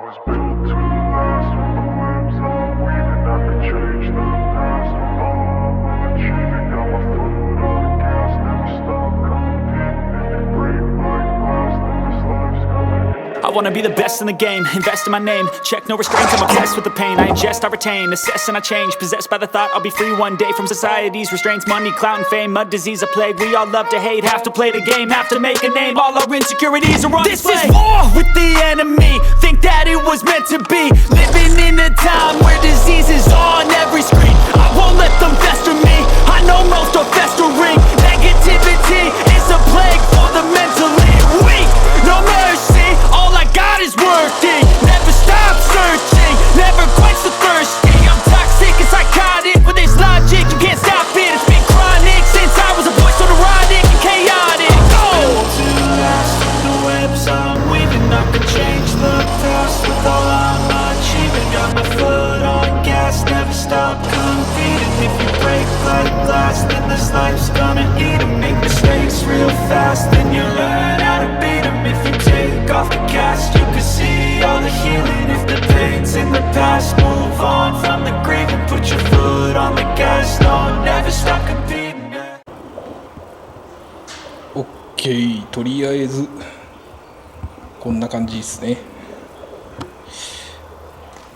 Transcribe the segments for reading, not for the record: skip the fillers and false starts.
was built to last. With the webs I'm weaving, I could change the past. With all I'm achieving, got my foot on the gas. Never stop competing. If you break like glass, then this life's gonna end. I wanna be the best in the game, invest in my name. Check no restraints, I'm obsessed with the pain. I ingest, I retain, assess and I change. Possessed by the thought I'll be free one day from society's restraints. Money, clout and fame, mud, disease, a plague. We all love to hate, have to play the game, have to make a name. All our insecurities are on display. This is war with the enemy, think that it was meant to be. Living in a time where disease is on every screen. I won't let them fester me, I know most are festering. Negativity is a plague for the mentally weak. No mercy, all I got is working. Never stop searching, never quench the thirsty. I'm toxic and psychotic, with this logic you can't stop it. It's been chronic since I was a boy, so neurotic and chaotic. Built to last, the webs I'm weaving, I could change the past. With all I'm achieving, got my foot on gas. Never stop competing. If you break like glass, then this life's gonna eat 'em. Make mistakes real fast, then you learn how to beat 'em. If you take off the cast, you can see all the healing. If the pain's in the past, move on from the grave and put your foot on the gas. No, never stop competing. OK、とりあえずこんな感じですね。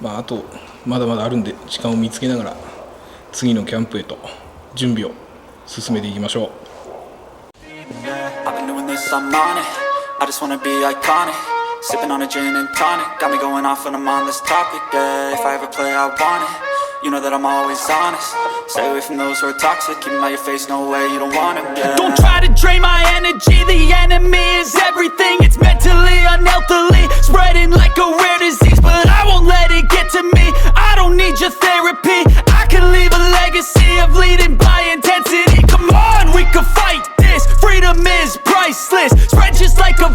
まああとまだまだあるんで、時間を見つけながら次のキャンプへと準備を進めていきましょう。I've been doing this, I'm on it. I just wanna be iconic. Sipping on a gin and tonic. Got me going off when I'm on this topic, yeah. If I ever play, I want it. You know that I'm always honest. Stay away from those who are toxic. Keep them out your face, no way, you don't want it, yeah. Don't try to drain my energy. The enemy is everything. It's mentally, unhealthily spreading like a rare disease. But I won't let it get to me. I don't need your therapy. I can leave a legacy of leading by intensity. Come on, we can fight this. Freedom is priceless. Spread just like a